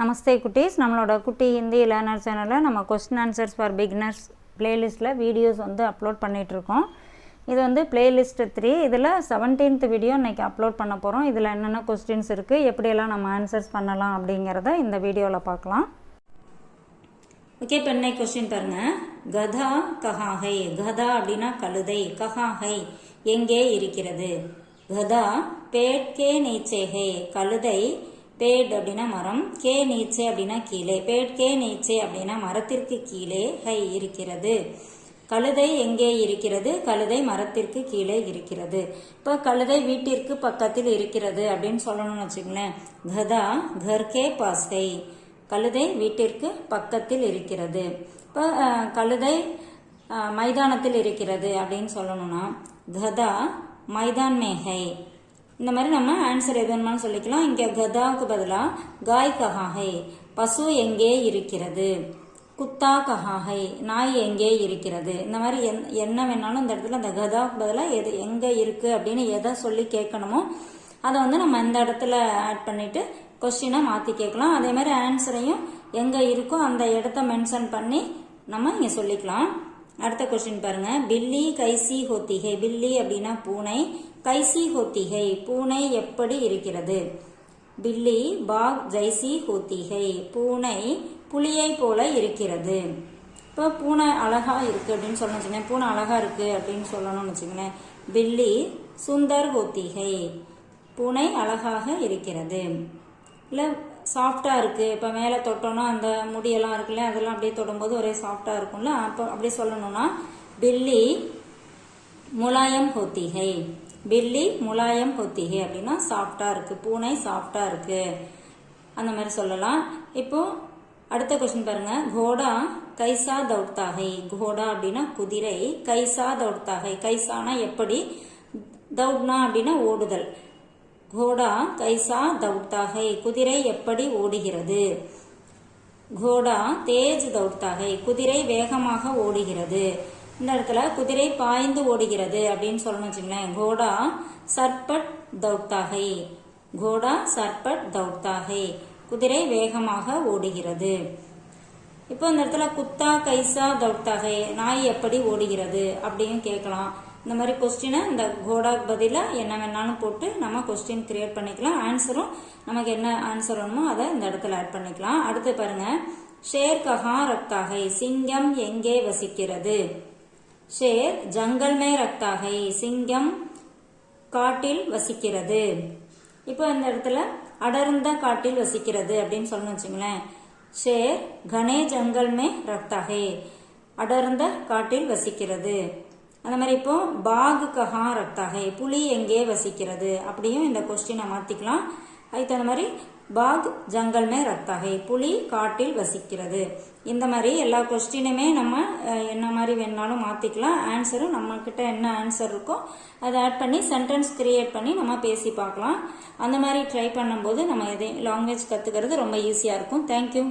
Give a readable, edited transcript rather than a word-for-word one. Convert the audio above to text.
நமஸ்தே குட்டீஸ். நம்மளோட குட்டி ஹிந்தி லேர்னர் சேனலில் நம்ம கொஸ்டின் ஆன்சர்ஸ் ஃபார் பிகினர்ஸ் பிளேலிஸ்ட்டில் வீடியோஸ் வந்து அப்லோட் பண்ணிகிட்ருக்கோம். இது வந்து பிளேலிஸ்ட் 3. இதில் 17th வீடியோ இன்றைக்கி அப்லோட் பண்ண போகிறோம். இதில் என்னென்ன கொஸ்டின்ஸ் இருக்குது, எப்படியெல்லாம் நம்ம ஆன்சர்ஸ் பண்ணலாம் அப்படிங்கிறத இந்த வீடியோவில் பார்க்கலாம். ஓகே, இப்போ இன்னைக்கு கொஸ்டின் பாருங்கள். கதா கஹாஹை. கதா அப்படின்னா கழுதை. கஹாஹை எங்கே இருக்கிறது. கதா பேட் கே நீச்சே ஹை. கழுதை பேட் அப்படின்னா மரம், கே நீச்சே அப்படின்னா கீழே. பேட் கே நீச்சே அப்படின்னா மரத்திற்கு கீழே, ஹை இருக்கிறது. கழுதை எங்கே இருக்கிறது. கழுதை மரத்திற்கு கீழே இருக்கிறது. இப்போ கழுதை வீட்டிற்கு பக்கத்தில் இருக்கிறது அப்படின்னு சொல்லணும்னு வச்சுக்கோங்களேன். கதா கர் கே பாஸ் ஹை. கழுதை வீட்டிற்கு பக்கத்தில் இருக்கிறது. இப்போ கழுதை மைதானத்தில் இருக்கிறது அப்படின்னு சொல்லணும்னா கதா மைதான் மே ஹை. இந்த மாதிரி நம்ம ஆன்சர் எது வேணுமான்னு சொல்லிக்கலாம். இங்கே கதாவுக்கு பதிலாக காய் கஹாஹை, பசு எங்கே இருக்கிறது. குத்தா கஹாஹை, நாய் எங்கே இருக்கிறது. இந்த மாதிரி என்ன வேணாலும் இந்த இடத்துல அந்த கதாவுக்கு பதிலாக எது எங்கே இருக்குது அப்படின்னு எதை சொல்லி கேட்கணுமோ அதை வந்து நம்ம இந்த இடத்துல ஆட் பண்ணிட்டு கொஸ்டினை மாற்றி கேட்கலாம். அதே மாதிரி ஆன்சரையும் எங்கே இருக்கோ அந்த இடத்த மென்ஷன் பண்ணி நம்ம இங்கே சொல்லிக்கலாம். அடுத்த கொஸ்டின் பாருங்க. பில்லி கைசி ஹோத்திகை. பில்லி அப்படின்னா பூனை. கைசி ஹோத்திகை பூனை எப்படி இருக்கிறது. பில்லி பாக் ஜைசி ஹோத்திகை. பூனை புலியை போல இருக்கிறது. இப்போ பூனை அழகா இருக்கு அப்படின்னு சொல்லணும் வச்சுக்கோங்க. பூனை அழகா இருக்கு அப்படின்னு சொல்லணும்னு வச்சுக்கோங்களேன். பில்லி சுந்தர் ஹோத்திகை. பூனை அழகாக இருக்கிறது. இல்லை சாஃப்டா இருக்கு. இப்போ மேலே தொட்டோன்னா அந்த முடியெல்லாம் இருக்குல்ல, அதெல்லாம் அப்படியே தொடும்போது ஒரே சாஃப்டா இருக்கும்ல. அப்போ அப்படியே சொல்லணும்னா பில்லி முலாயம் ஹோத்திகை. பில்லி முலாயம் ஹோத்திகை அப்படின்னா சாஃப்டா இருக்கு, பூனை சாஃப்டா இருக்கு, அந்த மாதிரி சொல்லலாம். இப்போ அடுத்த கொஸ்டின் பாருங்க. கோடா கைசா தௌட்தாகை. கோடா அப்படின்னா குதிரை. கைசா தௌட்தாகை. கைசானா எப்படி, தௌட்னா அப்படின்னா ஓடுதல். கோடா கைசா தௌட்தாகை குதிரை எப்படி ஓடுகிறது. கோடா தேஜ் தௌட்தாகை குதிரை வேகமாக ஓடுகிறது. இந்த இடத்துல குதிரை பாய்ந்து ஓடுகிறது அப்படின்னு சொல்லணும் வச்சுங்களேன். கோடா சர்பட் தௌட்தாகை. கோடா சர்பட் தௌட்தாகை குதிரை வேகமாக ஓடுகிறது. இப்போ இந்த இடத்துல குத்தா கைசா தௌட்தாகை நாய் எப்படி ஓடுகிறது அப்படின்னு கேட்கலாம். இந்த மாதிரி கொஸ்டினை இந்த கோடாக்கு பதிலாக என்ன வேணாலும் போட்டு நம்ம கொஸ்டின் கிரியேட் பண்ணிக்கலாம். ஆன்சரும் நமக்கு என்ன ஆன்சர் வேணுமோ அதை இந்த இடத்துல ஆட் பண்ணிக்கலாம். அடுத்து பாருங்க. ஷேர் கஹா ரக்தாகை. சிங்கம் எங்கே வசிக்கிறது. ஷேர் ஜங்கல் மே ரக்தாகை. சிங்கம் காட்டில் வசிக்கிறது. இப்போ இந்த இடத்துல அடர்ந்த காட்டில் வசிக்கிறது அப்படின்னு சொல்லணும் வச்சுங்களேன். ஷேர் கனே ஜங்கல் மே ரக்தாகை அடர்ந்த காட்டில் வசிக்கிறது. அந்த மாதிரி இப்போ பாக் கஹா ரக்தாகை புலி எங்கே வசிக்கிறது அப்படியும் இந்த கொஸ்டினை மாத்திக்கலாம். அதுக்கு தகுந்த மாதிரி பாக் ஜங்கல் மே ரக்தாகை புலி காட்டில் வசிக்கிறது. இந்த மாதிரி எல்லா கொஸ்டினுமே நம்ம என்ன மாதிரி வேணாலும் மாத்திக்கலாம். ஆன்சரும் நம்ம கிட்ட என்ன ஆன்சர் இருக்கோ அதை ஆட் பண்ணி சென்டென்ஸ் கிரியேட் பண்ணி நம்ம பேசி பார்க்கலாம். அந்த மாதிரி ட்ரை பண்ணும்போது நம்ம லாங்குவேஜ் கத்துக்கிறது ரொம்ப ஈஸியா இருக்கும். தேங்க்யூ.